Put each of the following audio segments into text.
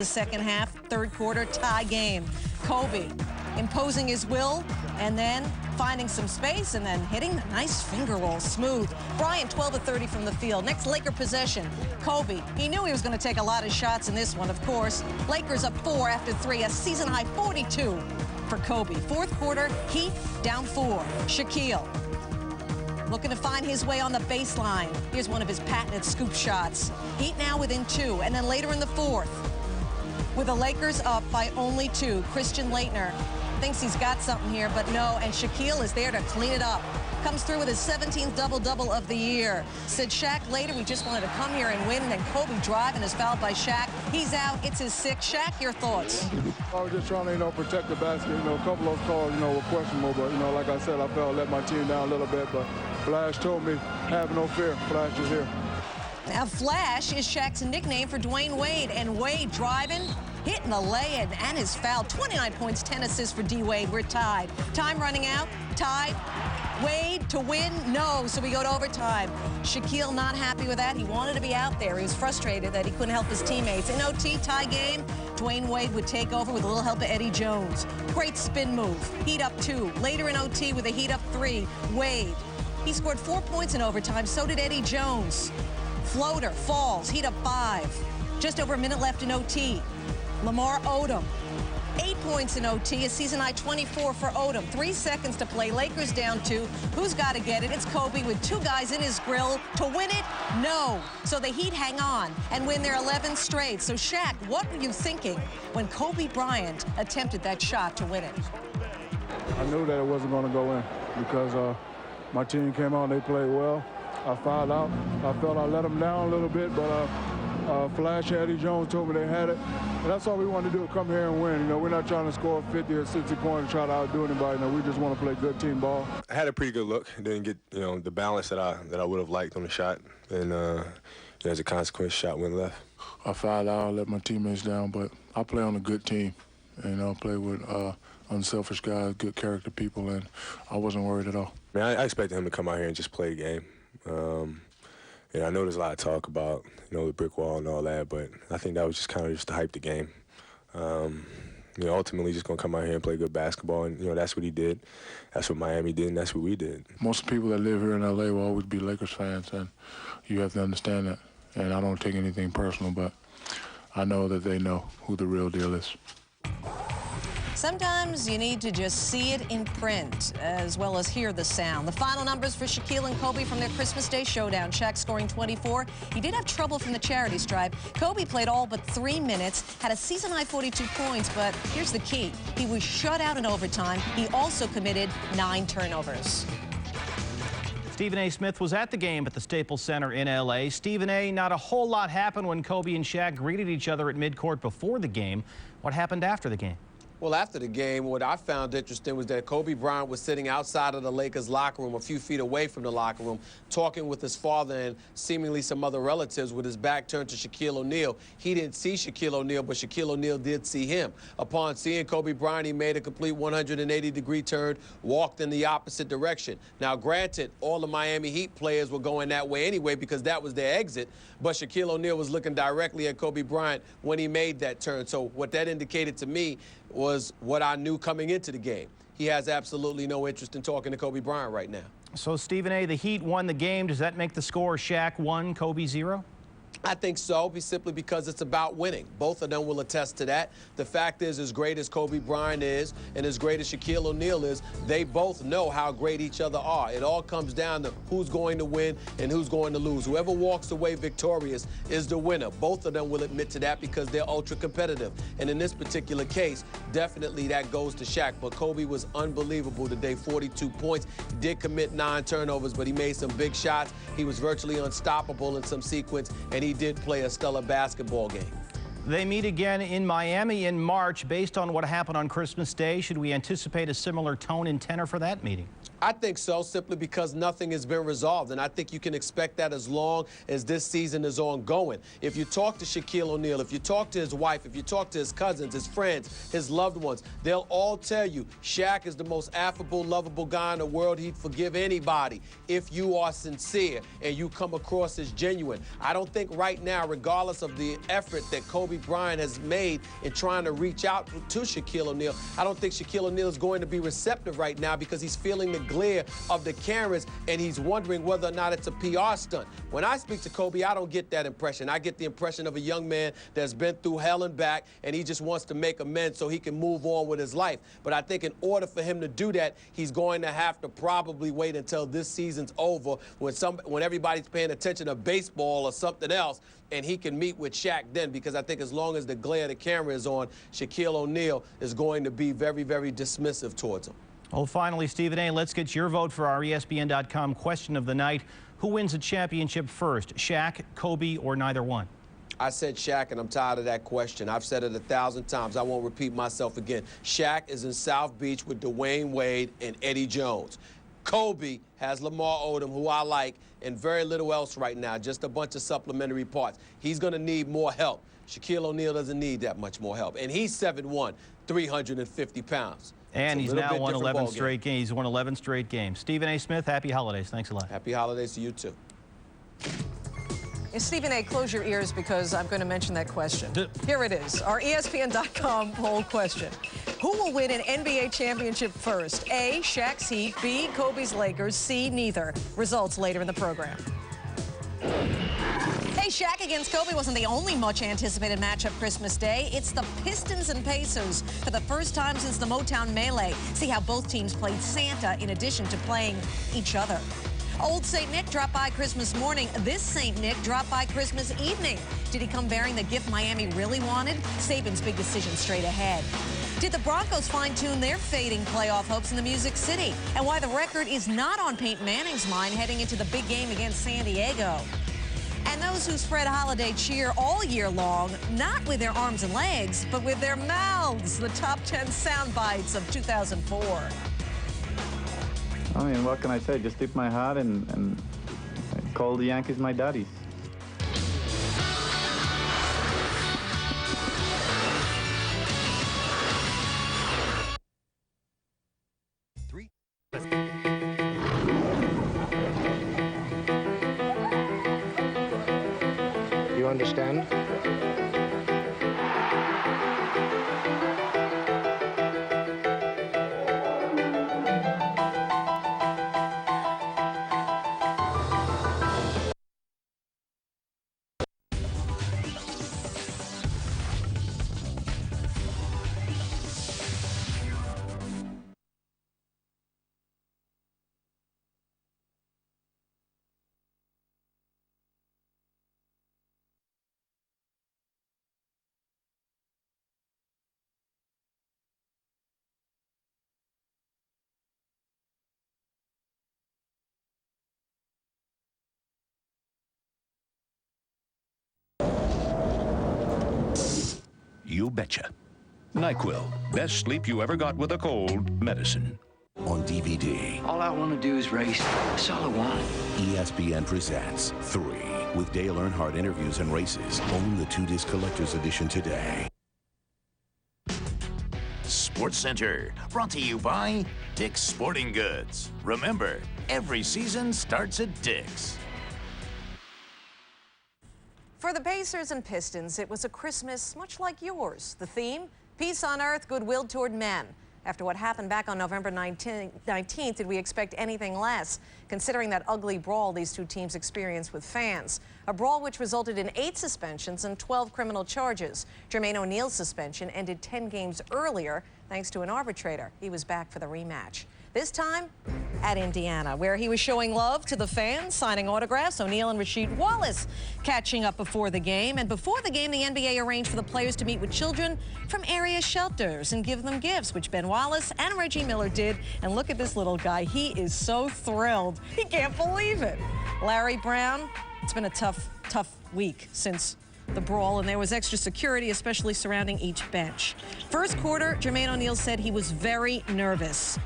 The second half, third quarter, tie game. Kobe imposing his will and then finding some space and then hitting the nice finger roll smooth. Bryant 12 of 30 from the field. Next Laker possession. Kobe, he knew he was going to take a lot of shots in this one, of course. Lakers up 4 after 3, a season high 42 for Kobe. Fourth quarter, Heat down 4. Shaquille looking to find his way on the baseline. Here's one of his patented scoop shots. Heat now within 2, and then later in the fourth, with the Lakers up by only 2, Christian Laettner thinks he's got something here, but no, and Shaquille is there to clean it up. Comes through with his 17th double-double of the year. Said Shaq later, we just wanted to come here and win, and then Kobe driving is fouled by Shaq. He's out, it's his 6th. Shaq, your thoughts? I was just trying to, protect the basket. A couple of those calls, were questionable, but, like I said, I felt I let my team down a little bit, but Flash told me, have no fear, Flash is here. Now, Flash is Shaq's nickname for Dwayne Wade, and Wade driving, hitting the lay-in, and his foul. 29 points, 10 assists for D-Wade. We're tied. Time running out, tied. Wade to win, no, so we go to overtime. Shaquille not happy with that. He wanted to be out there. He was frustrated that he couldn't help his teammates. In OT, tie game, Dwayne Wade would take over with a little help of Eddie Jones. Great spin move. Heat up 2. Later in OT with a Heat up 3, Wade. He scored 4 points in overtime, so did Eddie Jones. Floater falls, Heat up 5. Just over a minute left in OT. Lamar Odom, 8 points in OT, a season high 24 for Odom. 3 seconds to play, Lakers down 2. Who's got to get it? It's Kobe with 2 guys in his grill. To win it? No. So the Heat hang on and win their 11th straight. So Shaq, what were you thinking when Kobe Bryant attempted that shot to win it? I knew that it wasn't going to go in because my team came out and they played well. I fouled out. I felt I let them down a little bit, but Flash and Eddie Jones told me they had it. And that's all we want to do, come here and win. We're not trying to score 50 or 60 points and try to outdo anybody. We just want to play good team ball. I had a pretty good look. Didn't get, the balance that I would have liked on the shot. And as a consequence, shot went left. I fouled out, I let my teammates down, but I play on a good team. And play with unselfish guys, good character people, and I wasn't worried at all. I expected him to come out here and just play the game. I know there's a lot of talk about, the brick wall and all that, but I think that was just kind of just to hype the game. Ultimately just going to come out here and play good basketball, and, that's what he did. That's what Miami did, and that's what we did. Most people that live here in L.A. will always be Lakers fans, and you have to understand that. And I don't take anything personal, but I know that they know who the real deal is. Sometimes you need to just see it in print as well as hear the sound. The final numbers for Shaquille and Kobe from their Christmas Day showdown. Shaq scoring 24. He did have trouble from the charity stripe. Kobe played all but 3 minutes, had a season-high 42 points, but here's the key. He was shut out in overtime. He also committed 9 turnovers. Stephen A. Smith was at the game at the Staples Center in L.A. Stephen A., not a whole lot happened when Kobe and Shaq greeted each other at midcourt before the game. What happened after the game? Well, after the game, what I found interesting was that Kobe Bryant was sitting outside of the Lakers locker room, a few feet away from the locker room, talking with his father and seemingly some other relatives with his back turned to Shaquille O'Neal. He didn't see Shaquille O'Neal, but Shaquille O'Neal did see him. Upon seeing Kobe Bryant, he made a complete 180-degree turn, walked in the opposite direction. Now, granted, all the Miami Heat players were going that way anyway because that was their exit, but Shaquille O'Neal was looking directly at Kobe Bryant when he made that turn. So what that indicated to me was what I knew coming into the game. He has absolutely no interest in talking to Kobe Bryant right now. So, Stephen A., the Heat won the game. Does that make the score Shaq 1, Kobe 0? I think so, simply because it's about winning. Both of them will attest to that. The fact is, as great as Kobe Bryant is and as great as Shaquille O'Neal is, they both know how great each other are. It all comes down to who's going to win and who's going to lose. Whoever walks away victorious is the winner. Both of them will admit to that because they're ultra competitive. And in this particular case, definitely that goes to Shaq. But Kobe was unbelievable today, 42 points. He did commit 9 turnovers, but he made some big shots. He was virtually unstoppable in some sequence, and he did play a stellar basketball game. They meet again in Miami in March. Based on what happened on Christmas Day, should we anticipate a similar tone and tenor for that meeting? I think so, simply because nothing has been resolved, and I think you can expect that as long as this season is ongoing. If you talk to Shaquille O'Neal, if you talk to his wife, if you talk to his cousins, his friends, his loved ones, they'll all tell you Shaq is the most affable, lovable guy in the world. He'd forgive anybody if you are sincere and you come across as genuine. I don't think right now, regardless of the effort that Kobe Kobe Bryant has made in trying to reach out to Shaquille O'Neal. I don't think Shaquille O'Neal is going to be receptive right now because he's feeling the glare of the cameras and he's wondering whether or not it's a PR stunt. When I speak to Kobe, I don't get that impression. I get the impression of a young man that's been through hell and back, and he just wants to make amends so he can move on with his life. But I think in order for him to do that, he's going to have to probably wait until this season's over when everybody's paying attention to baseball or something else, and he can meet with Shaq then, because I think as long as the glare of the camera is on, Shaquille O'Neal is going to be very, very dismissive towards him. Well, finally, Stephen A., let's get your vote for our ESPN.com question of the night. Who wins a championship first, Shaq, Kobe, or neither one? I said Shaq, and I'm tired of that question. I've said it 1,000 times. I won't repeat myself again. Shaq is in South Beach with Dwayne Wade and Eddie Jones. Kobe has Lamar Odom, who I like, and very little else right now, just a bunch of supplementary parts. He's going to need more help. Shaquille O'Neal doesn't need that much more help. And he's 7'1", 350 pounds. And he's now won 11 straight games. He's won 11 straight games. Stephen A. Smith, happy holidays. Thanks a lot. Happy holidays to you, too. Stephen A., close your ears because I'm going to mention that question. Here it is, our ESPN.com poll question. Who will win an NBA championship first? A, Shaq's Heat, B, Kobe's Lakers, C, neither. Results later in the program. Hey, Shaq against Kobe wasn't the only much-anticipated matchup Christmas Day. It's the Pistons and Pacers for the first time since the Motown Melee. See how both teams played Santa in addition to playing each other. Old St. Nick dropped by Christmas morning. This St. Nick dropped by Christmas evening. Did he come bearing the gift Miami really wanted? Saban's big decision straight ahead. Did the Broncos fine-tune their fading playoff hopes in the Music City? And why the record is not on Peyton Manning's mind heading into the big game against San Diego. And those who spread holiday cheer all year long, not with their arms and legs, but with their mouths. The top 10 sound bites of 2004. I mean, what can I say? Just tip my hat and call the Yankees my daddies. You understand? You betcha. NyQuil, best sleep you ever got with a cold, medicine. On DVD. All I want to do is race. That's all I want. ESPN presents 3 with Dale Earnhardt interviews and races. Own the 2-disc collector's edition today. SportsCenter, brought to you by Dick's Sporting Goods. Remember, every season starts at Dick's. For the Pacers and Pistons, it was a Christmas much like yours. The theme, peace on earth, goodwill toward men. After what happened back on November 19th, did we expect anything less, considering that ugly brawl these two teams experienced with fans? A brawl which resulted in 8 suspensions and 12 criminal charges. Jermaine O'Neal's suspension ended 10 games earlier thanks to an arbitrator. He was back for the rematch. This time at Indiana, where he was showing love to the fans, signing autographs. O'Neal and Rasheed Wallace catching up before the game. And before the game, the NBA arranged for the players to meet with children from area shelters and give them gifts, which Ben Wallace and Reggie Miller did. And look at this little guy. He is so thrilled. He can't believe it. Larry Brown, it's been a tough week since the brawl, and there was extra security, especially surrounding each bench. First quarter, Jermaine O'Neal said he was very nervous.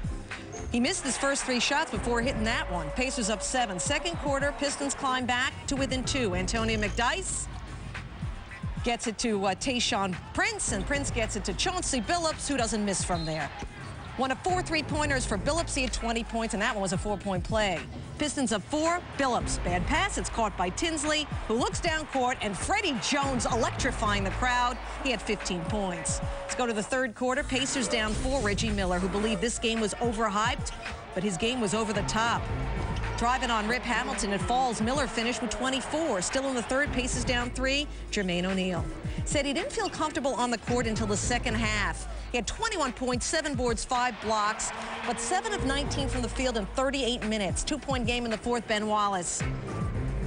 He missed his first 3 shots before hitting that one. Pacers up 7. Second quarter, Pistons climb back to within 2. Antonio McDyess gets it to Tayshaun Prince, and Prince gets it to Chauncey Billups, who doesn't miss from there. One of 4 3-pointers for Billups. He had 20 points, and that one was a 4-point play. Pistons up 4. Billups, bad pass. It's caught by Tinsley, who looks down court, and Freddie Jones electrifying the crowd. He had 15 points. Let's go to the third quarter. Pacers down 4. Reggie Miller, who believed this game was overhyped, but his game was over the top. Driving on Rip Hamilton, it falls. Miller finished with 24. Still in the third, Pacers down 3. Jermaine O'Neal said he didn't feel comfortable on the court until the second half. He had 21 points, 7 boards, 5 blocks, but 7 of 19 from the field in 38 minutes. 2-point game in the fourth, Ben Wallace.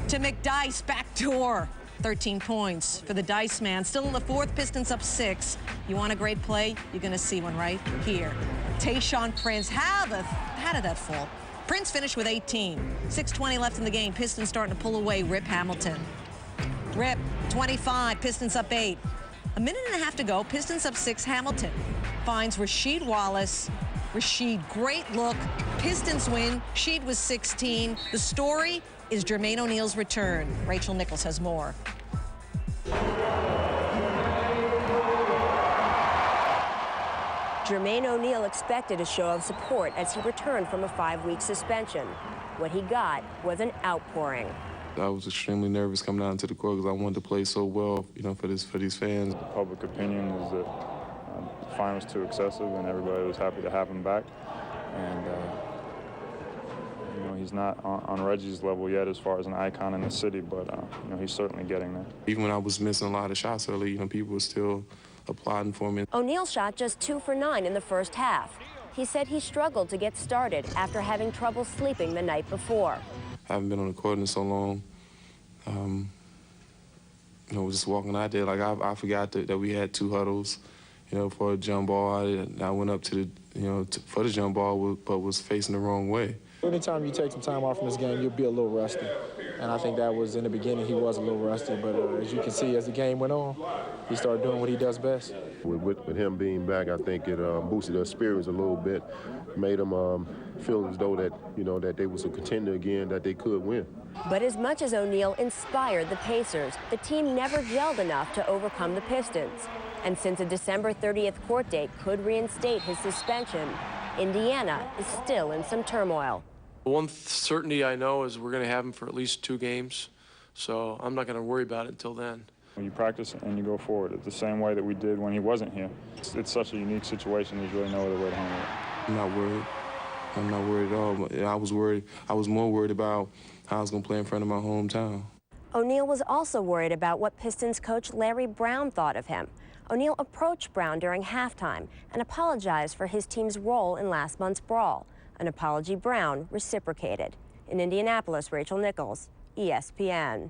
To McDice, backdoor. 13 points for the Dice man. Still in the fourth, Pistons up 6. You want a great play? You're going to see one right here. Tayshaun Prince. How did that fall? Prince finished with 18. 6:20 left in the game. Pistons starting to pull away. Rip Hamilton. Rip, 25. Pistons up 8. A minute and a half to go. Pistons up 6. Hamilton finds Rasheed Wallace. Rasheed, great look. Pistons win. Sheed was 16. The story is Jermaine O'Neal's return. Rachel Nichols has more. Jermaine O'Neal expected a show of support as he returned from a 5-week suspension. What he got was an outpouring. I was extremely nervous coming out into the court because I wanted to play so well, you know, for these fans. The public opinion is that the fine was too excessive, and everybody was happy to have him back. And you know, he's not on Reggie's level yet as far as an icon in the city, but you know, he's certainly getting there. Even when I was missing a lot of shots early, you know, people were still applauding for me. O'Neal shot just 2 for 9 in the first half. He said he struggled to get started after having trouble sleeping the night before. I haven't been on the court in so long. You know, just walking out there, like I forgot that we had 2 huddles, you know, for a jump ball. I went up to the, you know, for the jump ball, but was facing the wrong way. Anytime you take some time off from this game, you'll be a little rusty. And I think that was in the beginning, he was a little rusty. But as you can see, as the game went on, he started doing what he does best. With him being back, I think it boosted their spirits a little bit, made them feel as though that, you know, that they was a contender again, that they could win. But as much as O'Neal inspired the Pacers, the team never gelled enough to overcome the Pistons. And since a December 30th court date could reinstate his suspension, Indiana is still in some turmoil. One certainty I know is we're going to have him for at least 2 games, so I'm not going to worry about it until then. You practice and you go forward. It's the same way that we did when he wasn't here. It's such a unique situation, there's really no other way to handle it. I'm not worried. I'm not worried at all. I was worried. I was more worried about how I was going to play in front of my hometown. O'Neal was also worried about what Pistons coach Larry Brown thought of him. O'Neal approached Brown during halftime and apologized for his team's role in last month's brawl. An apology Brown reciprocated. In Indianapolis, Rachel Nichols, ESPN.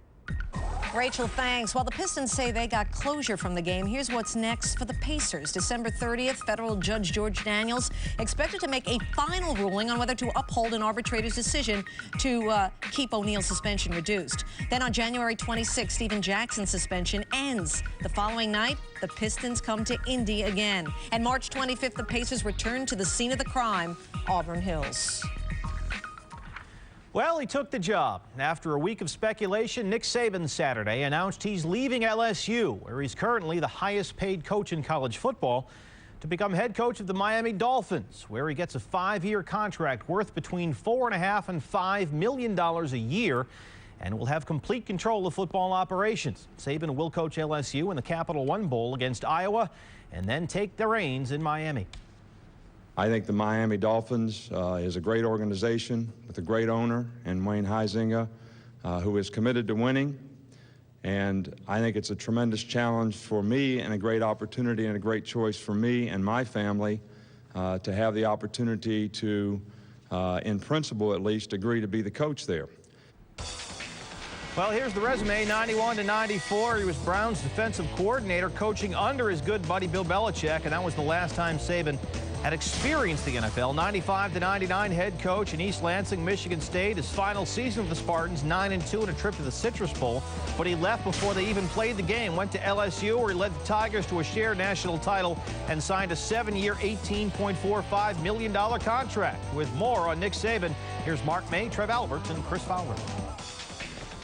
Rachel, thanks. While the Pistons say they got closure from the game, here's what's next for the Pacers. December 30th, federal judge George Daniels expected to make a final ruling on whether to uphold an arbitrator's decision to keep O'Neal's suspension reduced. Then on January 26th, Stephen Jackson's suspension ends. The following night, the Pistons come to Indy again. And March 25th, the Pacers return to the scene of the crime, Auburn Hills. Well, he took the job. After a week of speculation, Nick Saban Saturday announced he's leaving LSU, where he's currently the highest paid coach in college football, to become head coach of the Miami Dolphins, where he gets a 5-year contract worth between $4.5 and $5 million a year and will have complete control of football operations. Saban will coach LSU in the Capital One Bowl against Iowa and then take the reins in Miami. I think the Miami Dolphins is a great organization with a great owner and Wayne Huizenga, who is committed to winning. And I think it's a tremendous challenge for me and a great opportunity and a great choice for me and my family to have the opportunity to, in principle at least, agree to be the coach there. Well, here's the resume, 91 to 94. He was Brown's defensive coordinator, coaching under his good buddy Bill Belichick, and that was the last time Saban had experienced the NFL. 95 to 99 head coach in East Lansing, Michigan State. His final season with the Spartans, 9-2 in a trip to the Citrus Bowl, but he left before they even played the game. Went to LSU, where he led the Tigers to a shared national title and signed a 7-year, $18.45 million contract. With more on Nick Saban, here's Mark May, Trev Alberts, and Chris Fowler.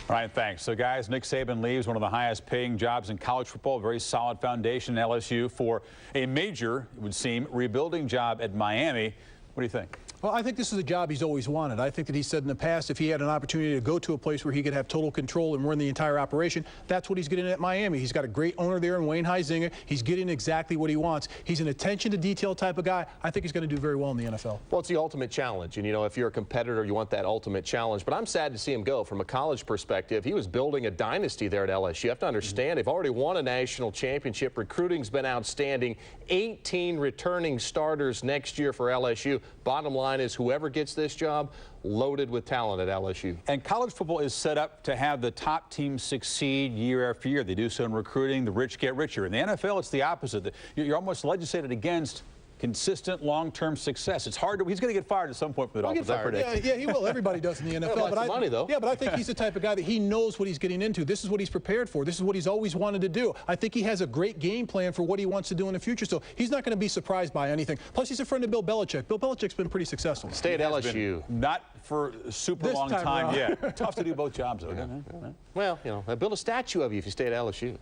All right, thanks. So, guys, Nick Saban leaves one of the highest-paying jobs in college football. Very solid foundation in LSU for a major, it would seem, rebuilding job at Miami. What do you think? Well, I think this is a job he's always wanted. I think that he said in the past if he had an opportunity to go to a place where he could have total control and run the entire operation, that's what he's getting at Miami. He's got a great owner there in Wayne Huizenga. He's getting exactly what he wants. He's an attention to detail type of guy. I think he's going to do very well in the NFL. Well, it's the ultimate challenge. And, you know, if you're a competitor, you want that ultimate challenge. But I'm sad to see him go. From a college perspective, he was building a dynasty there at LSU. You have to understand, they've already won a national championship. Recruiting's been outstanding. 18 returning starters next year for LSU. Bottom line is whoever gets this job, loaded with talent at LSU. And college football is set up to have the top teams succeed year after year. They do so in recruiting. The rich get richer. In the NFL, it's the opposite. You're almost legislated against consistent long-term success. It's hard to, he's going to get fired at some point with the Dolphins, I predict. Yeah, he will. Everybody does in the NFL. But money, though. Yeah, but I think he's the type of guy that he knows what he's getting into. This is what he's prepared for. This is what he's always wanted to do. I think he has a great game plan for what he wants to do in the future, so he's not going to be surprised by anything. Plus, he's a friend of Bill Belichick. Bill Belichick's been pretty successful. Stay at LSU. Not for a super long time yet. Tough to do both jobs, though, isn't it? Well, you know, build a statue of you if you stay at LSU.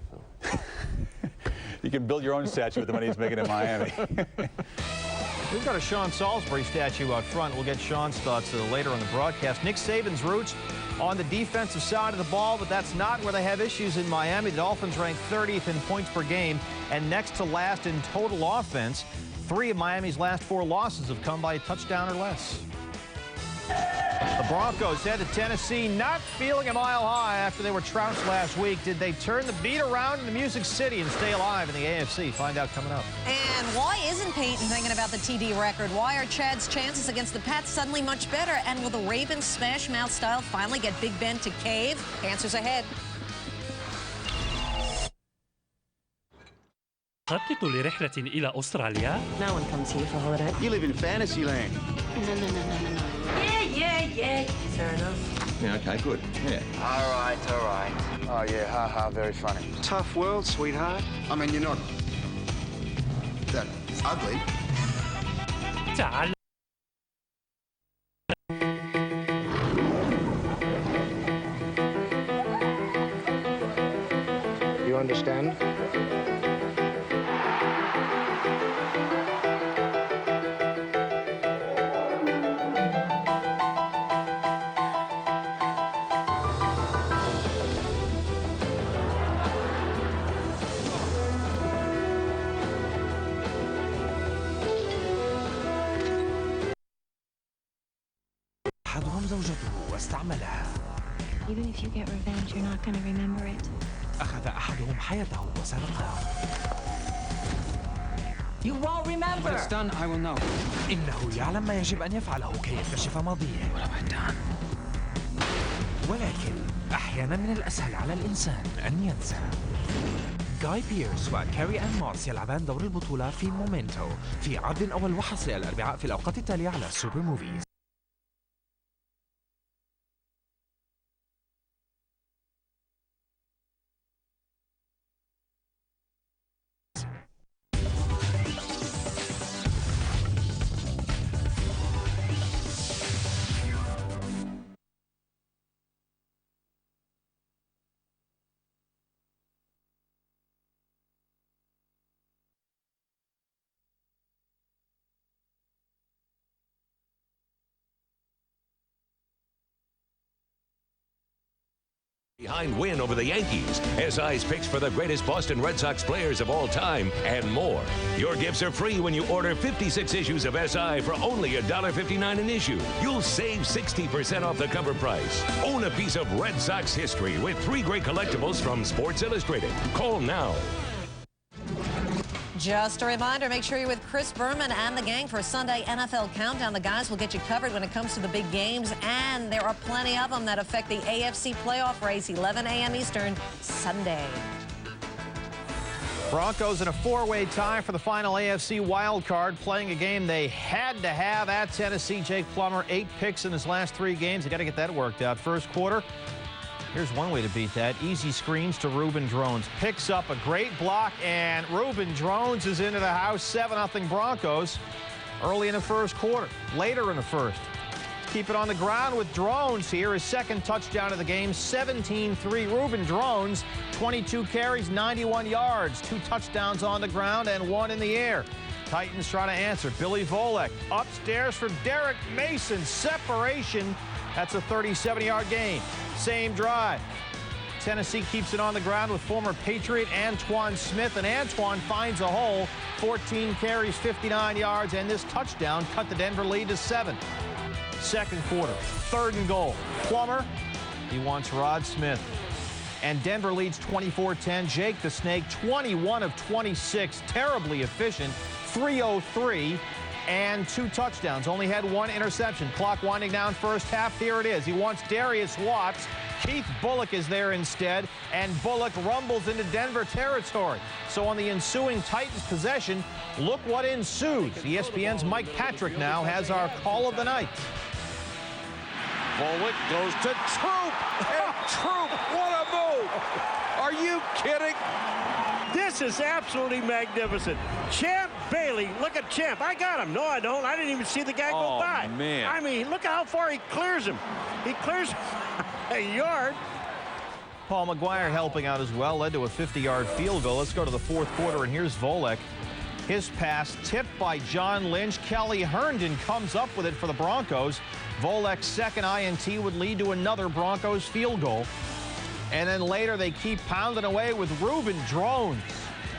You can build your own statue with the money he's making in Miami. We've got a Sean Salisbury statue out front. We'll get Sean's thoughts later on the broadcast. Nick Saban's roots on the defensive side of the ball, but that's not where they have issues in Miami. The Dolphins ranked 30th in points per game and next to last in total offense. 3 of Miami's last 4 losses have come by a touchdown or less. The Broncos head to Tennessee, not feeling a mile high after they were trounced last week. Did they turn the beat around in the Music City and stay alive in the AFC? Find out coming up. And why isn't Peyton thinking about the TD record? Why are Chad's chances against the Pats suddenly much better? And will the Ravens smash mouth style finally get Big Ben to cave? Answers ahead. خطط لرحلة إلى أستراليا؟ No one comes here for holiday. You live in fantasy land. No. Yeah. Fair enough. Yeah, okay, good. Yeah. All right. Oh, yeah, ha, very funny. Tough world, sweetheart. I mean, you're not that ugly. تعال. You understand? زوجته واستعملها. Even if you get revenge, you're not going to remember it. أخذ أحدهم حياته وسرقها. You won't remember. When it's done, I will know. إنه يعلم ما يجب أن يفعله كي يكتشف ماضيه. What have I done? ولكن أحيانا من الأسهل على الإنسان أن ينسى. جاي بيرس وكاري آن مارس يلعبان دور البطولة في مومنتو في عرض أول وحصري الأربعاء في الأوقات التالية على سوبر موفيز. Behind win over the Yankees, SI's picks for the greatest Boston Red Sox players of all time, and more. Your gifts are free when you order 56 issues of SI for only $1.59 an issue. You'll save 60% off the cover price. Own a piece of Red Sox history with 3 great collectibles from Sports Illustrated. Call now. Just a reminder, make sure you're with Chris Berman and the gang for a Sunday NFL Countdown. The guys will get you covered when it comes to the big games, and there are plenty of them that affect the AFC playoff race, 11 a.m. Eastern, Sunday. Broncos in a 4-way tie for the final AFC wild card, playing a game they had to have at Tennessee. Jake Plummer, 8 picks in his last 3 games. They got to get that worked out. First quarter, here's one way to beat that. Easy screens to Reuben Drones. Picks up a great block, and Reuben Drones is into the house. 7-0 Broncos early in the first quarter. Later in the first, keep it on the ground with Drones here. His second touchdown of the game, 17-3. Reuben Drones, 22 carries, 91 yards. 2 touchdowns on the ground and 1 in the air. Titans trying to answer. Billy Volek upstairs for Derek Mason. Separation. That's a 37-yard gain. Same drive. Tennessee keeps it on the ground with former Patriot Antoine Smith, and Antoine finds a hole. 14 carries, 59 yards, and this touchdown cut the Denver lead to 7. Second quarter, 3rd and goal. Plummer, he wants Rod Smith. And Denver leads 24-10. Jake the Snake, 21 of 26, terribly efficient, 303, and 2 touchdowns. Only had 1 interception. Clock winding down first half. Here it is. He wants Darius Watts. Keith Bullock is there instead, and Bullock rumbles into Denver territory. So on the ensuing Titans possession, look what ensues. ESPN's Mike Patrick now has our call of the night. Bullock goes to Troop, and Troop, what a move! Are you kidding? This is absolutely magnificent. Champ Bailey, look at Champ. I got him. No, I don't. I didn't even see the guy go by. Man. I mean, look at how far he clears him. He clears a yard. Paul McGuire helping out as well, led to a 50-yard field goal. Let's go to the 4th quarter, and here's Volek. His pass tipped by John Lynch. Kelly Herndon comes up with it for the Broncos. Volek's second INT would lead to another Broncos field goal. And then later they keep pounding away with Reuben Drones.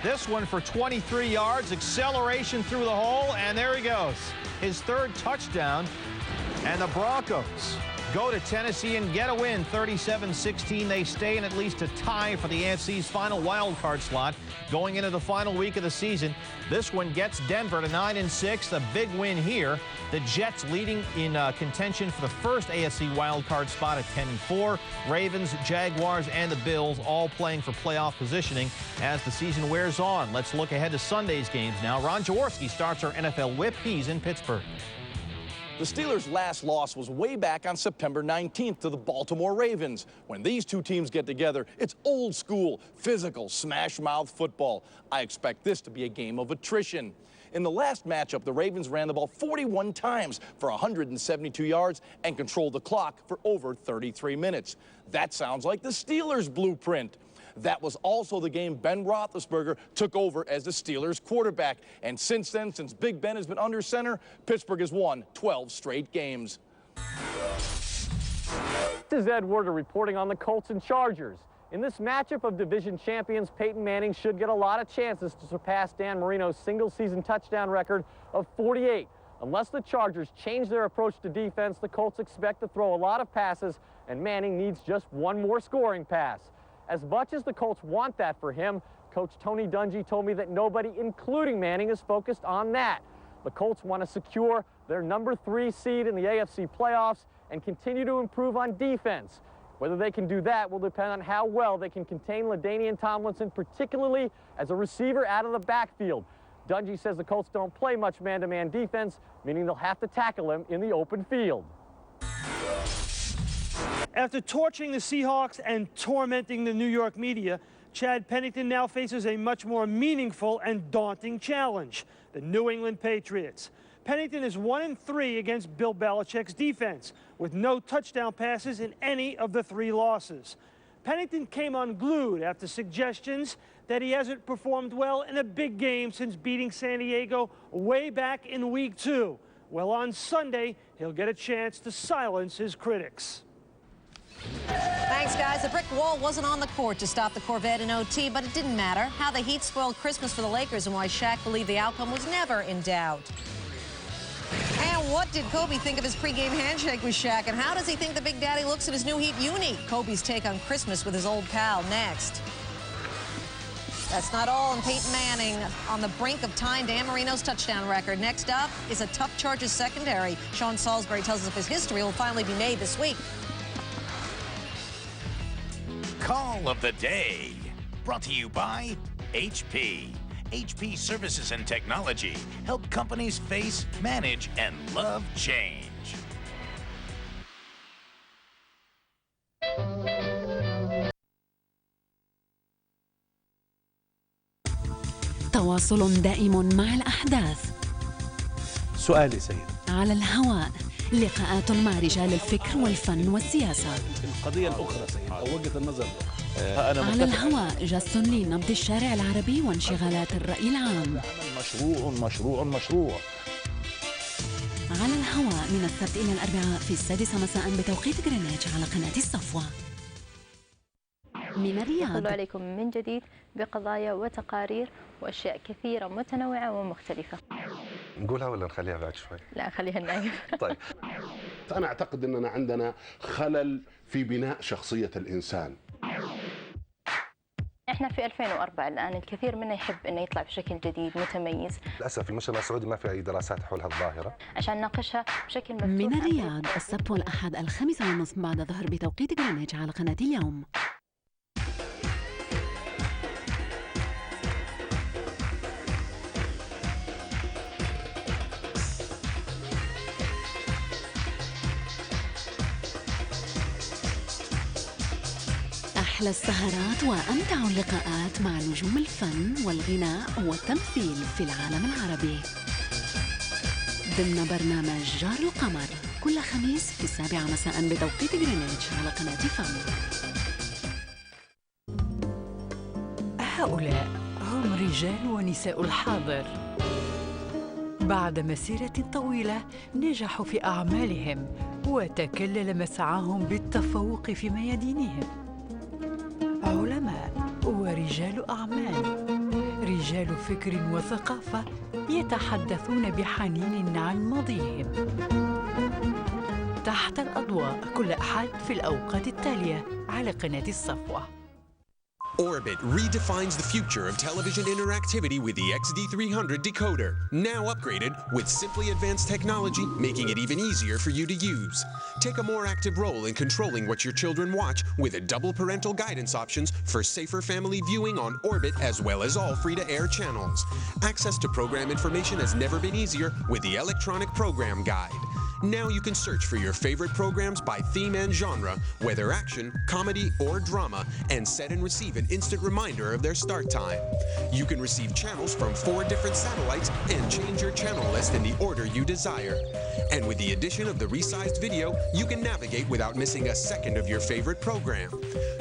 This one for 23 yards, acceleration through the hole, and there he goes. His 3rd touchdown, and the Broncos go to Tennessee and get a win, 37-16. They stay in at least a tie for the AFC's final wild card slot going into the final week of the season. This one gets Denver to 9-6, a big win here. The Jets leading in contention for the first AFC wild card spot at 10-4. Ravens, Jaguars, and the Bills all playing for playoff positioning as the season wears on. Let's look ahead to Sunday's games now. Ron Jaworski starts our NFL whip. He's in Pittsburgh. The Steelers' last loss was way back on September 19th to the Baltimore Ravens. When these two teams get together, it's old school, physical, smash-mouth football. I expect this to be a game of attrition. In the last matchup, the Ravens ran the ball 41 times for 172 yards and controlled the clock for over 33 minutes. That sounds like the Steelers' blueprint. That was also the game Ben Roethlisberger took over as the Steelers quarterback. And since then, since Big Ben has been under center, Pittsburgh has won 12 straight games. This is Ed Werder reporting on the Colts and Chargers. In this matchup of division champions, Peyton Manning should get a lot of chances to surpass Dan Marino's single-season touchdown record of 48. Unless the Chargers change their approach to defense, the Colts expect to throw a lot of passes, and Manning needs just one more scoring pass. As much as the Colts want that for him, Coach Tony Dungy told me that nobody, including Manning, is focused on that. The Colts want to secure their #3 seed in the AFC playoffs and continue to improve on defense. Whether they can do that will depend on how well they can contain LaDainian Tomlinson, particularly as a receiver out of the backfield. Dungy says the Colts don't play much man-to-man defense, meaning they'll have to tackle him in the open field. After torching the Seahawks and tormenting the New York media, Chad Pennington now faces a much more meaningful and daunting challenge, the New England Patriots. Pennington is 1-3 against Bill Belichick's defense, with no touchdown passes in any of the 3 losses. Pennington came unglued after suggestions that he hasn't performed well in a big game since beating San Diego way back in Week 2. Well, on Sunday, he'll get a chance to silence his critics. Thanks, guys. The brick wall wasn't on the court to stop the Corvette in OT, but it didn't matter. How the Heat spoiled Christmas for the Lakers and why Shaq believed the outcome was never in doubt. And what did Kobe think of his pregame handshake with Shaq, and how does he think the Big Daddy looks in his new Heat uni? Kobe's take on Christmas with his old pal next. That's not all, and Peyton Manning on the brink of tying Dan Marino's touchdown record. Next up is a tough Chargers secondary. Sean Salisbury tells us if his history will finally be made this week. Call of the day, brought to you by HP. HP Services and Technology help companies face, manage, and love change. تواصل دائم مع الأحداث. سؤالي سيد. على الهواء لقاءات مع رجال الفكر والفن والسياسة. القضية الأخرى سيد أو وجهة النظر على الهواء جاستون لي نبض الشارع العربي وانشغالات الرأي العام. مشروع. على الهواء من السبت إلى الأربعاء في 6 مساء بتوقيت غرينتش على قناة الصفوة. من الرياض نطلع عليكم من جديد بقضايا وتقارير وأشياء كثيرة متنوعة ومختلفة. نقولها ولا نخليها بعد شوي؟ لا خليها النايف. طيب. أنا أعتقد أننا عندنا خلل في بناء شخصية الإنسان. احنا في 2004 الآن، الكثير منا يحب انه يطلع بشكل جديد متميز. للاسف المجتمع السعودي ما في اي دراسات حول هالظاهره. عشان نناقشها بشكل مفتوح. من الرياض السبت والأحد 5:30 بعد الظهر بتوقيت غرينتش على قناة اليوم. أحلى السهرات وأمتع اللقاءات مع نجوم الفن والغناء والتمثيل في العالم العربي ضمن برنامج جار القمر كل خميس في 7 مساء بتوقيت غرينتش على قناة فن. هؤلاء هم رجال ونساء الحاضر. بعد مسيرة طويلة نجحوا في أعمالهم وتكلل مسعاهم بالتفوق في ميادينهم. علماء ورجال أعمال، رجال فكر وثقافة يتحدثون بحنين عن ماضيهم. تحت الأضواء كل أحد في الأوقات التالية على قناة الصفوة. Orbit redefines the future of television interactivity with the XD300 decoder. Now upgraded with simply advanced technology, making it even easier for you to use. Take a more active role in controlling what your children watch with a double parental guidance options for safer family viewing on Orbit as well as all free-to-air channels. Access to program information has never been easier with the electronic program guide. Now you can search for your favorite programs by theme and genre, whether action, comedy, or drama, and set and receive an instant reminder of their start time. You can receive channels from 4 different satellites and change your channel list in the order you desire. And with the addition of the resized video, you can navigate without missing a second of your favorite program.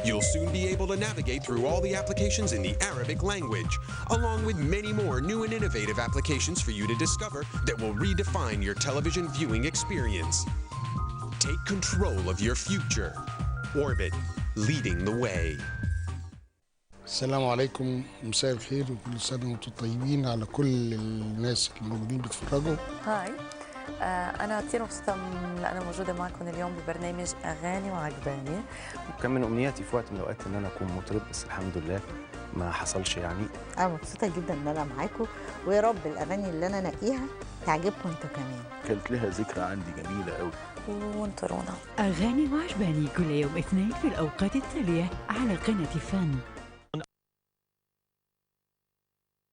You'll soon be able to navigate through all the applications in the Arabic language, along with many more new and innovative applications for you to discover that will redefine your television viewing experience. Take control of your future. Orbit, leading the way. السلام عليكم، مساء الخير وكل سنة وانتم طيبين على كل الناس اللي موجودين بيتفرجوا. هاي أنا كثير مبسوطة إن أنا موجودة معكم اليوم ببرنامج أغاني وعجباني. وكان من أمنياتي في وقت من الأوقات إن أنا أكون مطرب، بس الحمد لله ما حصلش يعني. أنا مبسوطة جدا إن أنا معاكم، ويا رب الأغاني اللي أنا نقيها تعجبكم أنتوا كمان. كانت لها ذكرى عندي جميلة قوي. وانطرونا. أغاني وعجباني كل يوم اثنين في الأوقات التالية على قناة فن.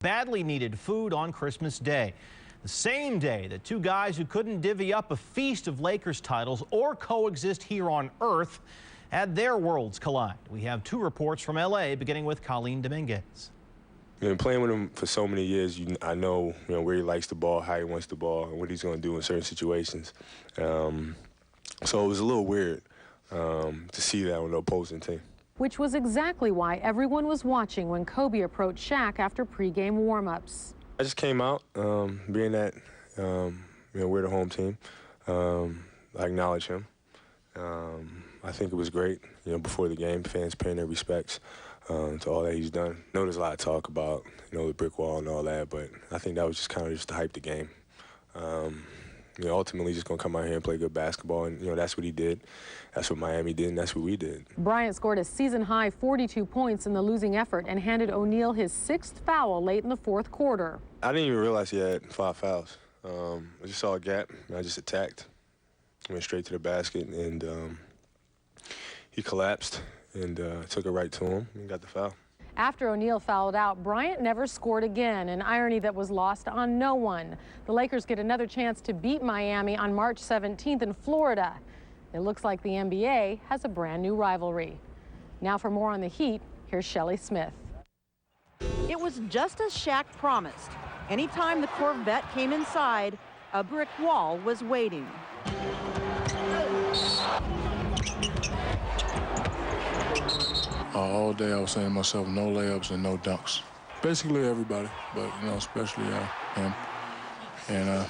Badly needed food on Christmas Day. The same day that 2 guys who couldn't divvy up a feast of Lakers titles or coexist here on Earth had their worlds collide. We have 2 reports from LA, beginning with Colleen Dominguez. Playing with him for so many years, I know where he likes the ball, how he wants the ball, and what he's going to do in certain situations. So it was a little weird to see that on the opposing team. Which was exactly why everyone was watching when Kobe approached Shaq after pregame warm-ups. I just came out, being that we're the home team. I acknowledge him. I think it was great, before the game, fans paying their respects to all that he's done. I know there's a lot of talk about, the brick wall and all that, but I think that was just kind of just to hype the game. Ultimately just going to come out here and play good basketball, and, that's what he did. That's what Miami did, and that's what we did. Bryant scored a season-high 42 points in the losing effort and handed O'Neal his 6th foul late in the 4th quarter. I didn't even realize he had 5 fouls. I just saw a gap, and I just attacked. Went straight to the basket, and he collapsed and took it right to him and got the foul. After O'Neal fouled out, Bryant never scored again, an irony that was lost on no one. The Lakers get another chance to beat Miami on March 17th in Florida. It looks like the NBA has a brand new rivalry. Now for more on the Heat, here's Shelley Smith. It was just as Shaq promised. Anytime the Corvette came inside, a brick wall was waiting. All day I was saying to myself, no layups and no dunks. Basically everybody, but, you know, especially him. And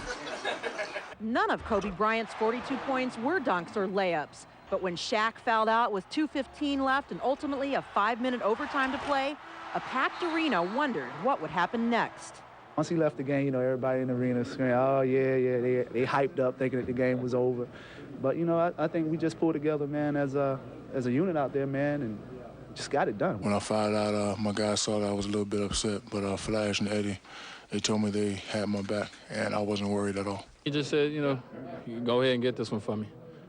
None of Kobe Bryant's 42 points were dunks or layups. But when Shaq fouled out with 2:15 left and ultimately a 5-minute overtime to play, a packed arena wondered what would happen next. Once he left the game, you know, everybody in the arena screamed, oh, yeah, they hyped up thinking that the game was over. But, you know, I think we just pulled together, man, as a unit out there, man, and just got it done. When I found out, my guys saw that I was a little bit upset, but Flash and Eddie, they told me they had my back, and I wasn't worried at all. He just said, you know, you go ahead and get this one for me.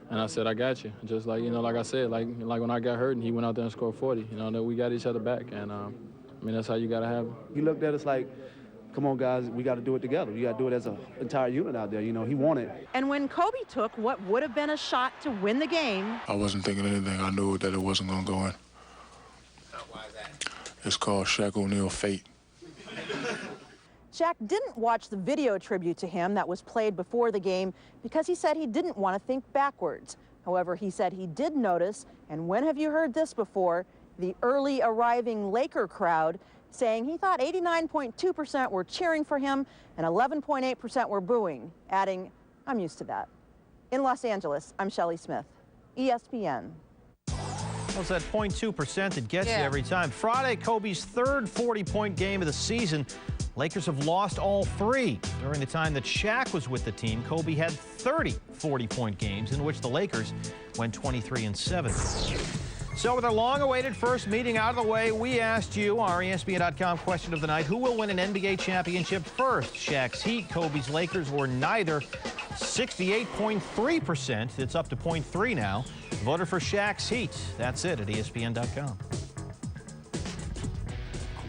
And I said, I got you. Just like, you know, like I said, like when I got hurt and he went out there and scored 40, you know, that we got each other back. And, I mean, that's how you got to have it. He looked at us like, come on, guys, we got to do it together. You got to do it as an entire unit out there. You know, he wanted. And when Kobe took what would have been a shot to win the game, I wasn't thinking anything. I knew that it wasn't going to go in. Why is that? It's called Shaq O'Neal fate. Shaq didn't watch the video tribute to him that was played before the game because he said he didn't want to think backwards. However, he said he did notice, and when have you heard this before, the early arriving Laker crowd saying he thought 89.2% were cheering for him and 11.8% were booing, adding, I'm used to that. In Los Angeles, I'm Shelley Smith, ESPN. What's that 0.2% that gets you every time? Friday, Kobe's third 40-point game of the season. Lakers have lost all three. During the time that Shaq was with the team, Kobe had 30 40-point games in which the Lakers went 23-7. So with our long-awaited first meeting out of the way, we asked you, our ESPN.com question of the night, who will win an NBA championship first? Shaq's Heat, Kobe's Lakers, or neither? 68.3%, it's up to 0.3 now, voted for Shaq's Heat. That's it at ESPN.com.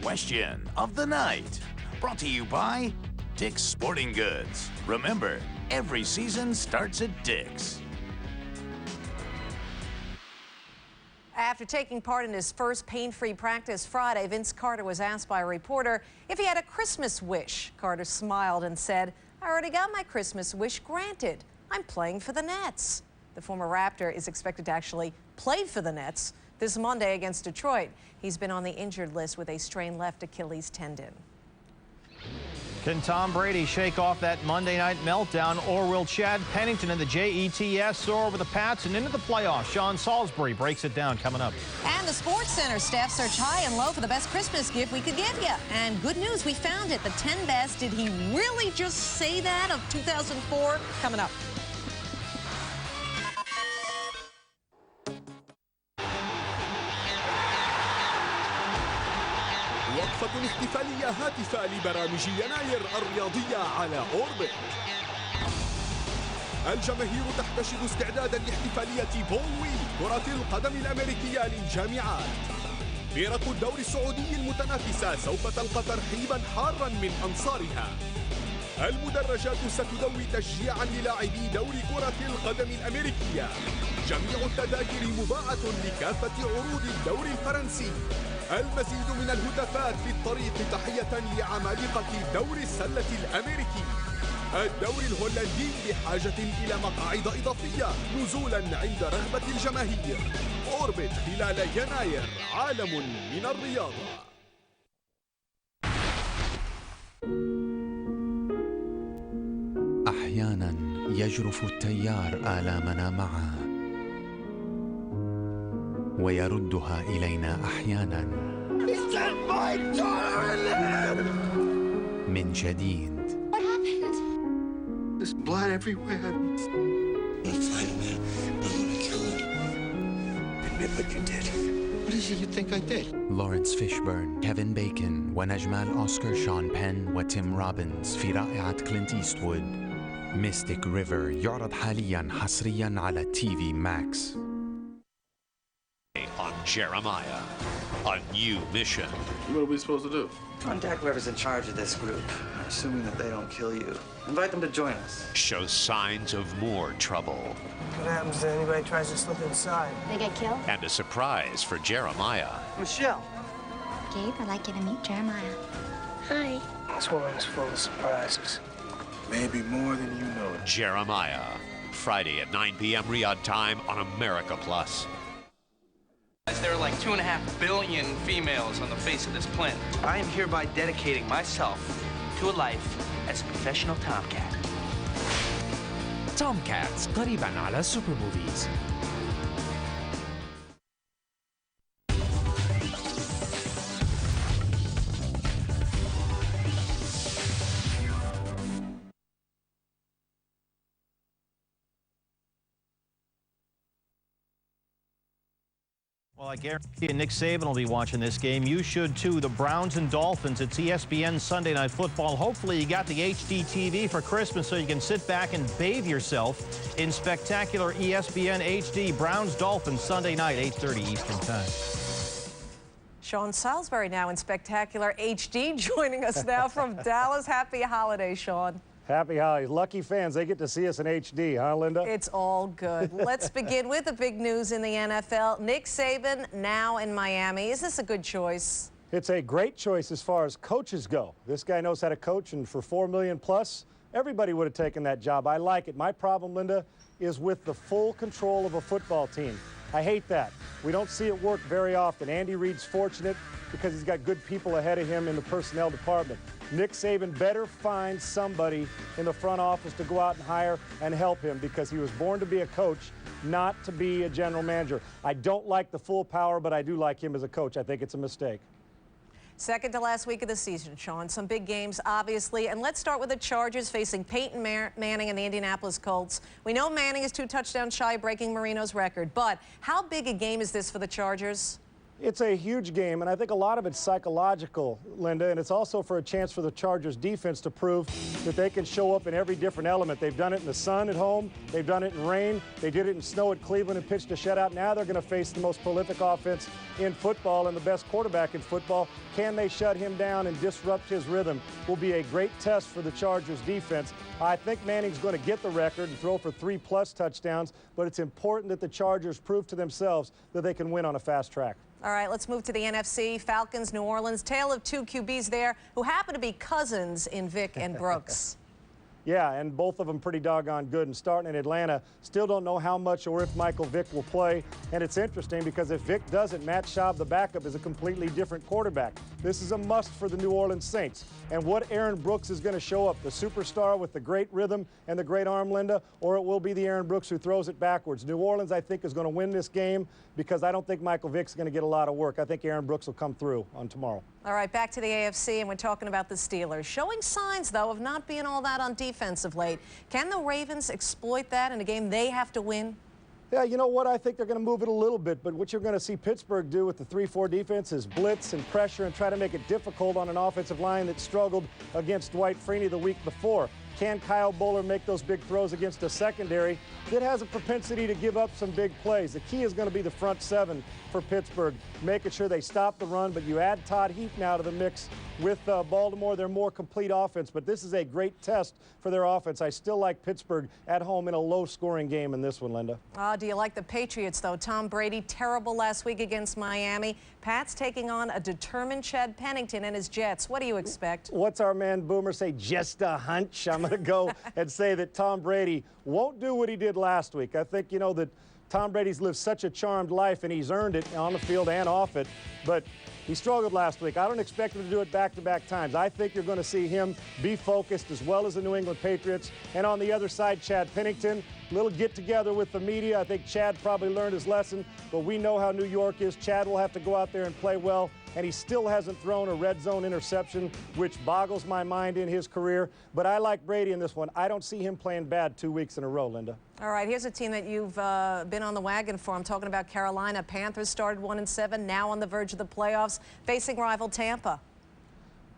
Question of the night. Brought to you by Dick's Sporting Goods. Remember, every season starts at Dick's. After taking part in his first pain-free practice Friday, Vince Carter was asked by a reporter if he had a Christmas wish. Carter smiled and said, I already got my Christmas wish granted. I'm playing for the Nets. The former Raptor is expected to actually play for the Nets this Monday against Detroit. He's been on the injured list with a strained left Achilles tendon. Can Tom Brady shake off that Monday night meltdown, or will Chad Pennington and the JETS soar over the Pats and into the playoffs? Sean Salisbury breaks it down coming up. And the SportsCenter staff search high and low for the best Christmas gift we could give you. And good news, we found it. The 10 best. Did he really just say that of 2004? Coming up. وقفة احتفالية هاتفة لبرامج يناير الرياضية على أوربت. الجماهير تحتشد استعدادا لاحتفالية بول كرة القدم الأمريكية للجامعات. فرق الدوري السعودي المتنافسة سوف تلقى ترحيبا حارا من أنصارها. المدرجات ستدوي تشجيعا للاعبي دوري كرة القدم الأمريكية. جميع التذاكر مباعة لكافة عروض الدوري الفرنسي. المزيد من الهتافات في الطريق تحية لعمالقة دوري السلة الأمريكي. الدوري الهولندي بحاجة إلى مقاعد إضافية نزولا عند رغبة الجماهير. أوربت خلال يناير، عالم من الرياضة. أحيانا يجرف التيار آلامنا معه ويردها إلينا أحيانا من جديد. What happened? There's blood everywhere. You're fighting me. I'm gonna kill him. Admit what you did. What is it you think I did? لورنس فيشبرن، كيفن بيكن، ونجم الأوسكار شون بين وتيم روبنز في رائعة كلينت إيستوود. ميستيك ريفر يعرض حاليا حصريا على تي في ماكس. On Jeremiah, a new mission. What are we supposed to do? Contact whoever's in charge of this group, assuming that they don't kill you. Invite them to join us. Shows signs of more trouble. What happens if anybody tries to slip inside? They get killed? And a surprise for Jeremiah. Michelle. Gabe, I'd like you to meet Jeremiah. Hi. This woman's full of surprises. Maybe more than you know. Jeremiah, Friday at 9 p.m. Riyadh time on America Plus. There are like 2.5 billion females on the face of this planet. I am hereby dedicating myself to a life as a professional tomcat. Tomcats قريبا على سوبر موفيز. Well, I guarantee you Nick Saban will be watching this game. You should too. The Browns and Dolphins. It's ESPN Sunday Night Football. Hopefully you got the HD TV for Christmas so you can sit back and bathe yourself in spectacular ESPN HD. Browns Dolphins Sunday night, 8:30 Eastern Time. Sean Salisbury now in spectacular HD, joining us now from Dallas. Happy holidays, Sean. Happy holidays. Lucky fans, they get to see us in HD, huh, Linda? It's all good. Let's begin with the big news in the NFL. Nick Saban now in Miami. Is this a good choice? It's a great choice as far as coaches go. This guy knows how to coach, and for $4 million plus, everybody would have taken that job. I like it. My problem, Linda, is with the full control of a football team. I hate that. We don't see it work very often. Andy Reid's fortunate because he's got good people ahead of him in the personnel department. Nick Saban better find somebody in the front office to go out and hire and help him, because he was born to be a coach, not to be a general manager. I don't like the full power, but I do like him as a coach. I think it's a mistake. Second to last week of the season, Sean. Some big games, obviously. And let's start with the Chargers facing Peyton Manning and the Indianapolis Colts. We know Manning is 2 touchdowns shy of breaking Marino's record, but how big a game is this for the Chargers? It's a huge game, and I think a lot of it's psychological, Linda, and it's also for a chance for the Chargers defense to prove that they can show up in every different element. They've done it in the sun at home. They've done it in rain. They did it in snow at Cleveland and pitched a shutout. Now they're going to face the most prolific offense in football and the best quarterback in football. Can they shut him down and disrupt his rhythm? Will be a great test for the Chargers defense. I think Manning's going to get the record and throw for 3+ touchdowns, but it's important that the Chargers prove to themselves that they can win on a fast track. All right, let's move to the NFC. Falcons, New Orleans. Tale of 2 QBs there who happen to be cousins in Vic and Brooks. Yeah, and both of them pretty doggone good. And starting in Atlanta, still don't know how much or if Michael Vick will play. And it's interesting because if Vick doesn't, Matt Schaub, the backup, is a completely different quarterback. This is a must for the New Orleans Saints. And what Aaron Brooks is going to show up, the superstar with the great rhythm and the great arm, Linda, or it will be the Aaron Brooks who throws it backwards. New Orleans, I think, is going to win this game because I don't think Michael Vick's going to get a lot of work. I think Aaron Brooks will come through on tomorrow. All right, back to the AFC, and we're talking about the Steelers. Showing signs, though, of not being all that on defense of late. Can the Ravens exploit that in a game they have to win? Yeah, you know what? I think they're going to move it a little bit, but what you're going to see Pittsburgh do with the 3-4 defense is blitz and pressure and try to make it difficult on an offensive line that struggled against Dwight Freeney the week before. Can Kyle Bowler make those big throws against a secondary that has a propensity to give up some big plays? The key is going to be the front seven for Pittsburgh, making sure they stop the run, but you add Todd Heap now to the mix with Baltimore. They're more complete offense, but this is a great test for their offense. I still like Pittsburgh at home in a low-scoring game in this one, Linda. Do you like the Patriots, though? Tom Brady, terrible last week against Miami. Pat's taking on a determined Chad Pennington and his Jets. What do you expect? What's our man Boomer say? Just a hunch. I'm going to go and say that Tom Brady won't do what he did last week. I think, you know, that Tom Brady's lived such a charmed life, and he's earned it on the field and off it, but he struggled last week. I don't expect him to do it back-to-back times. I think you're going to see him be focused as well as the New England Patriots. And on the other side, Chad Pennington, little get-together with the media. I think Chad probably learned his lesson, but we know how New York is. Chad will have to go out there and play well, and he still hasn't thrown a red zone interception, which boggles my mind in his career. But I like Brady in this one. I don't see him playing bad 2 weeks in a row, Linda. All right, here's a team that you've been on the wagon for. I'm talking about Carolina. Panthers started 1-7, now on the verge of the playoffs, facing rival Tampa.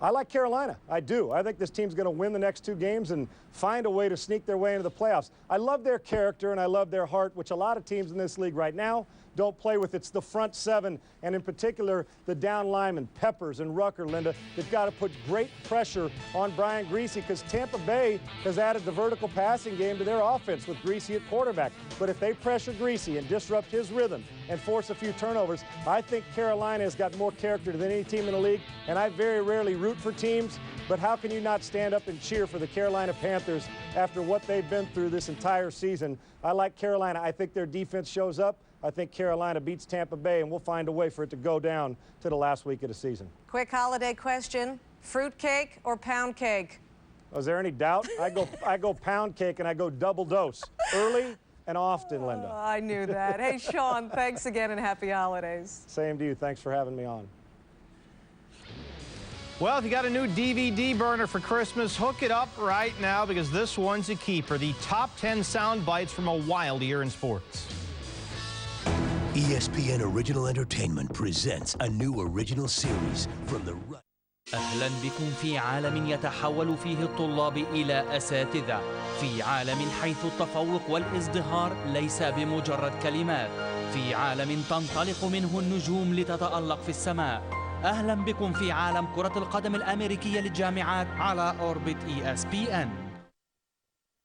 I like Carolina. I do. I think this team's going to win the next 2 games and find a way to sneak their way into the playoffs. I love their character and I love their heart, which a lot of teams in this league right now don't play with. It's the front seven, and in particular, the down linemen, Peppers and Rucker, Linda. They've got to put great pressure on Brian Griese because Tampa Bay has added the vertical passing game to their offense with Griese at quarterback. But if they pressure Griese and disrupt his rhythm and force a few turnovers, I think Carolina has got more character than any team in the league, and I very rarely root for teams, but how can you not stand up and cheer for the Carolina Panthers after what they've been through this entire season? I like Carolina. I think their defense shows up. I think Carolina beats Tampa Bay, and we'll find a way for it to go down to the last week of the season. Quick holiday question, fruit cake or pound cake? Was there any doubt? I go pound cake, and I go double dose, early and often, Linda. Oh, I knew that. Hey, Sean, thanks again and happy holidays. Same to you. Thanks for having me on. Well, if you got a new DVD burner for Christmas, hook it up right now because this one's a keeper. The top 10 sound bites from a wild year in sports. ESPN Original Entertainment presents a new original series from the... أهلا بكم في عالم يتحول فيه الطلاب إلى أساتذة، في عالم حيث التفوق والازدهار ليس بمجرد كلمات، في عالم تنطلق منه النجوم لتتألق في السماء. أهلا بكم في عالم كرة القدم الأمريكية للجامعات على أوربت ESPN.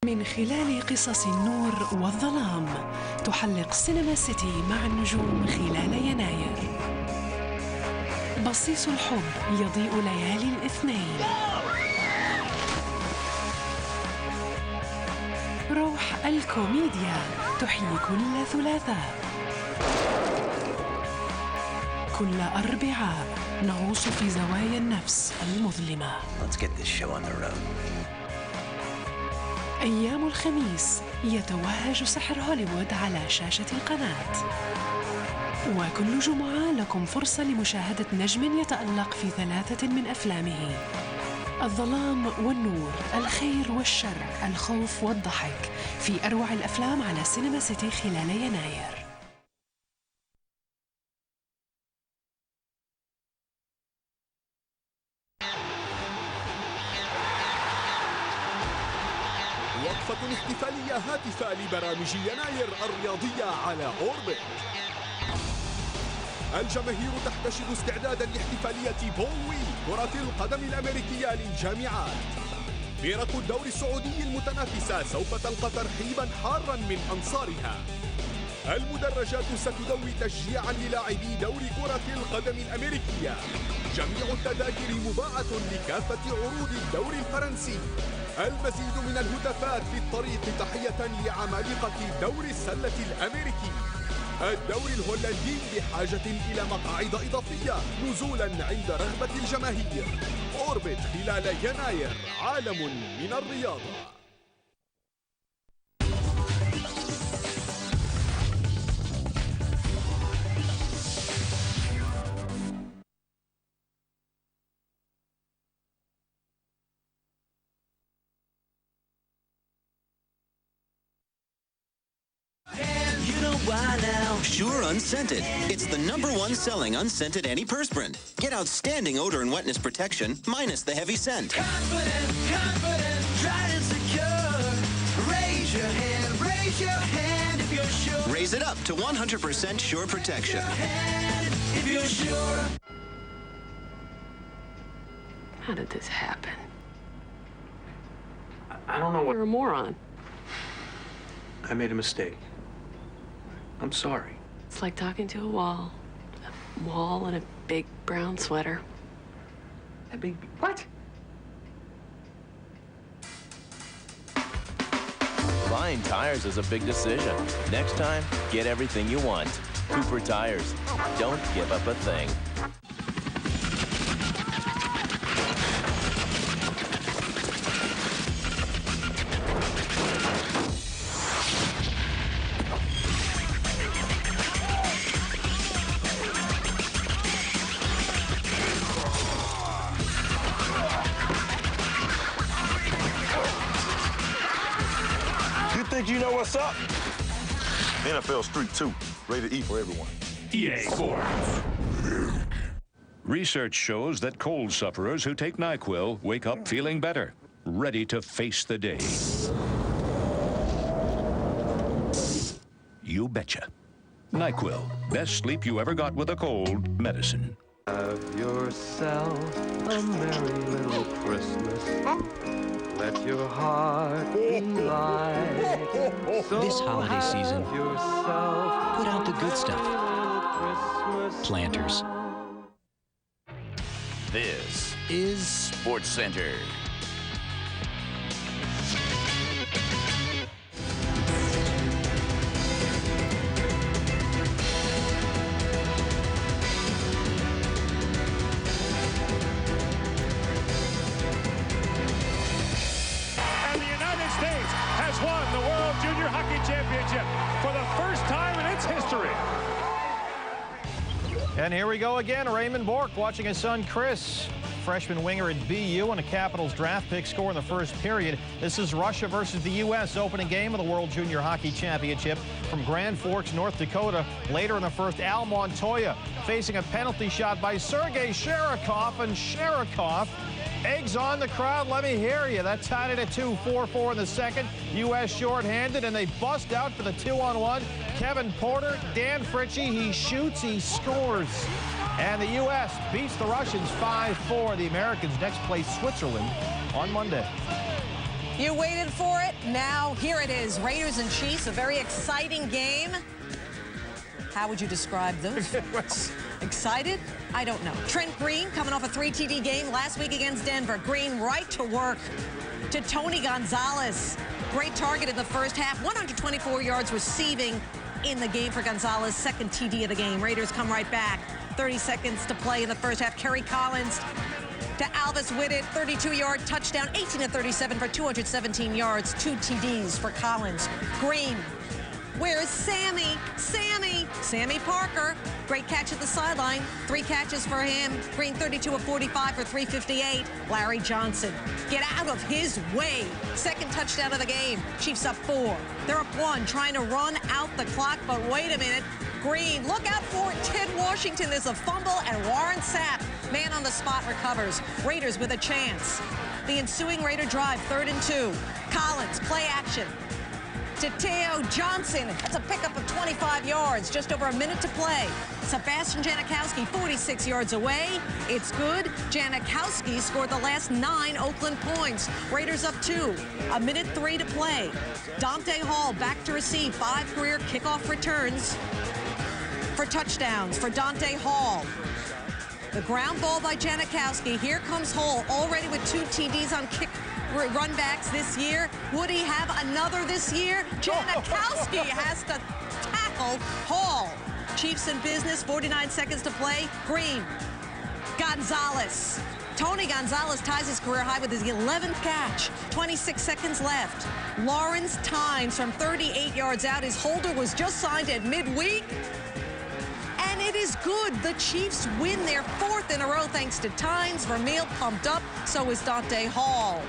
من خلال قصص النور والظلام تحلق سينما سيتي مع النجوم خلال يناير. بصيص الحب يضيء ليالي الاثنين. روح الكوميديا تحيي كل ثلاثاء. كل أربعاء نغوص في زوايا النفس المظلمة. Let's get this show on the road. أيام الخميس يتوهج سحر هوليوود على شاشة القناة. وكل جمعة لكم فرصة لمشاهدة نجم يتألق في 3 من أفلامه: الظلام والنور، الخير والشر، الخوف والضحك، في أروع الأفلام على سينما سيتي خلال يناير. وقفة احتفالية هادفة لبرامج يناير الرياضية على أوربت. الجماهير تحتشد استعدادا لاحتفالية بولوي كرة القدم الأمريكية للجامعات. فرق الدوري السعودي المتنافسة سوف تلقى ترحيبا حارا من أنصارها. المدرجات ستدوي تشجيعا للاعبي دوري كرة القدم الأمريكية. جميع التذاكر مباعة لكافة عروض الدوري الفرنسي. المزيد من الهتافات في الطريق تحية لعمالقة دوري السلة الأمريكي. الدوري الهولندي بحاجة إلى مقاعد إضافية نزولا عند رغبة الجماهير. أوربت خلال يناير، عالم من الرياضة. Why now? Sure Unscented. It's the #1 selling unscented antiperspirant. Get outstanding odor and wetness protection minus the heavy scent. Confident, tried and secure. Raise your hand if you're sure. Raise it up to 100% sure protection. If you're sure. How did this happen? I don't know what... You're a moron. I made a mistake. I'm sorry. It's like talking to a wall in a big brown sweater. A big... What? Buying tires is a big decision. Next time, get everything you want. Cooper Tires. Don't give up a thing. Think you know what's up? NFL Street 2, rated E for everyone. EA Sports. Research shows that cold sufferers who take NyQuil wake up feeling better, ready to face the day. You betcha. NyQuil, best sleep you ever got with a cold medicine. Have yourself a merry little Christmas. Let your heart be light. This holiday season, put out the good stuff. Planters. This is SportsCenter. Hockey Championship for the first time in its history. And here we go again. Raymond Bourque watching his son Chris, freshman winger at BU, and a Capitals draft pick score in the first period. This is Russia versus the U.S. opening game of the World Junior Hockey Championship from Grand Forks, North Dakota. Later in the first, Al Montoya facing a penalty shot by Sergei Sherikov, and Sherikov eggs on the crowd. Let me hear you. That tied it at 2, 4-4 in the second. U.S. shorthanded, and they bust out for the 2-on-1. Kevin Porter, Dan Fritchie, he shoots, he scores. And the U.S. beats the Russians 5-4. The Americans next play Switzerland on Monday. You waited for it. Now here it is. Raiders and Chiefs, a very exciting game. How would you describe those? Excited? I don't know. Trent Green coming off a 3 TD game last week against Denver. Green right to work to Tony Gonzalez. Great target in the first half. 124 yards receiving in the game for Gonzalez. Second TD of the game. Raiders come right back. 30 seconds to play in the first half. Kerry Collins to Alvis Whitted. 32-yard touchdown. 18 of 37 for 217 yards. 2 TDs for Collins. Green. Where is Sammy? Sammy Parker. Great catch at the sideline. 3 catches for him. Green 32 of 45 for 358. Larry Johnson. Get out of his way. Second touchdown of the game. Chiefs up 4. They're up 1, trying to run out the clock, but wait a minute. Green, look out for Ted Washington. There's a fumble, and Warren Sapp, man on the spot, recovers. Raiders with a chance. The ensuing Raider drive, 3rd and 2. Collins, play action. To Teo Johnson. That's a pickup of 25 yards. Just over a minute to play. Sebastian Janikowski, 46 yards away. It's good. Janikowski scored the last 9 Oakland points. Raiders up 2. A minute 3 to play. Dante Hall back to receive. 5 career kickoff returns for touchdowns for Dante Hall. The ground ball by Janikowski. Here comes Hall, already with 2 TDs on kick runbacks this year. Would he have another this year? Janikowski has to tackle Hall. Chiefs in business, 49 seconds to play. Green, Gonzalez. Tony Gonzalez ties his career high with his 11th catch. 26 seconds left. Lawrence Tynes from 38 yards out. His holder was just signed at midweek. And it is good. The Chiefs win their 4th in a row thanks to Tynes. Vermeil pumped up. So is Dante Hall.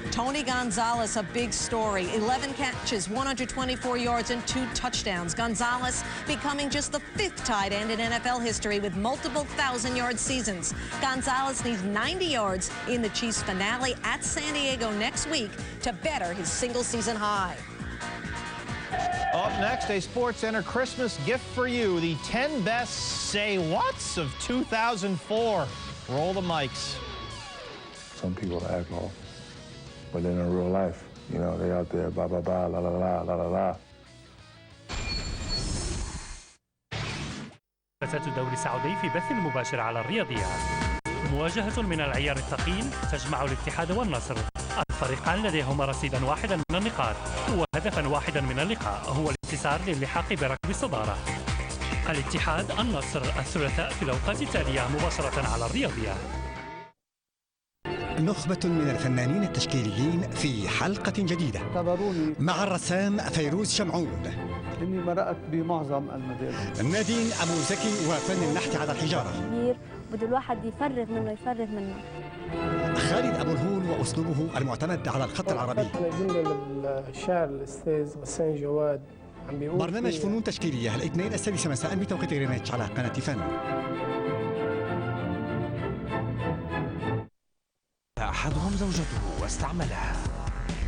Tony Gonzalez, a big story. 11 catches, 124 yards, and 2 touchdowns. Gonzalez becoming just the 5th tight end in NFL history with multiple 1,000-yard seasons. Gonzalez needs 90 yards in the Chiefs' finale at San Diego next week to better his single-season high. Up next, a SportsCenter Christmas gift for you. The 10 best say-whats of 2004. Roll the mics. Some people act off. But then in real life, you know, they out there, blah, blah, blah, la, la, la, la, la, la. منافسات الدوري السعودي في بث مباشر على الرياضيات. مواجهة من العيار الثقيل تجمع الاتحاد والنصر. الفريقان لديهما رصيدا واحدا من النقاط وهدفا واحدا من اللقاء هو الانتصار للحاق بركب الصدارة. الاتحاد النصر الثلاثاء في الأوقات التالية مباشرة على الرياضيات. نخبة من الفنانين التشكيليين في حلقة جديدة مع الرسام فيروز شمعون. إني مرقت بمعظم المدارس. نادين أبو زكي وفن النحت على الحجارة. كبير بده الواحد يفرغ منه. خالد أبو الهول وأسلوبه المعتمد على الخط العربي. جملة للشاعر الأستاذ غسان جواد عم بيقول برنامج فنون تشكيلية الاثنين 6 مساء بتوقيت غرينتش على قناة فن. أحدهم زوجته واستعملها.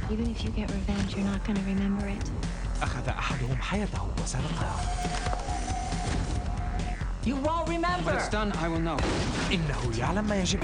Even if you get revenge, you're not going to remember it. أخذ أحدهم حياته وسرقها. You won't remember. When it's done, I will know. إنه يعلم ما يجب.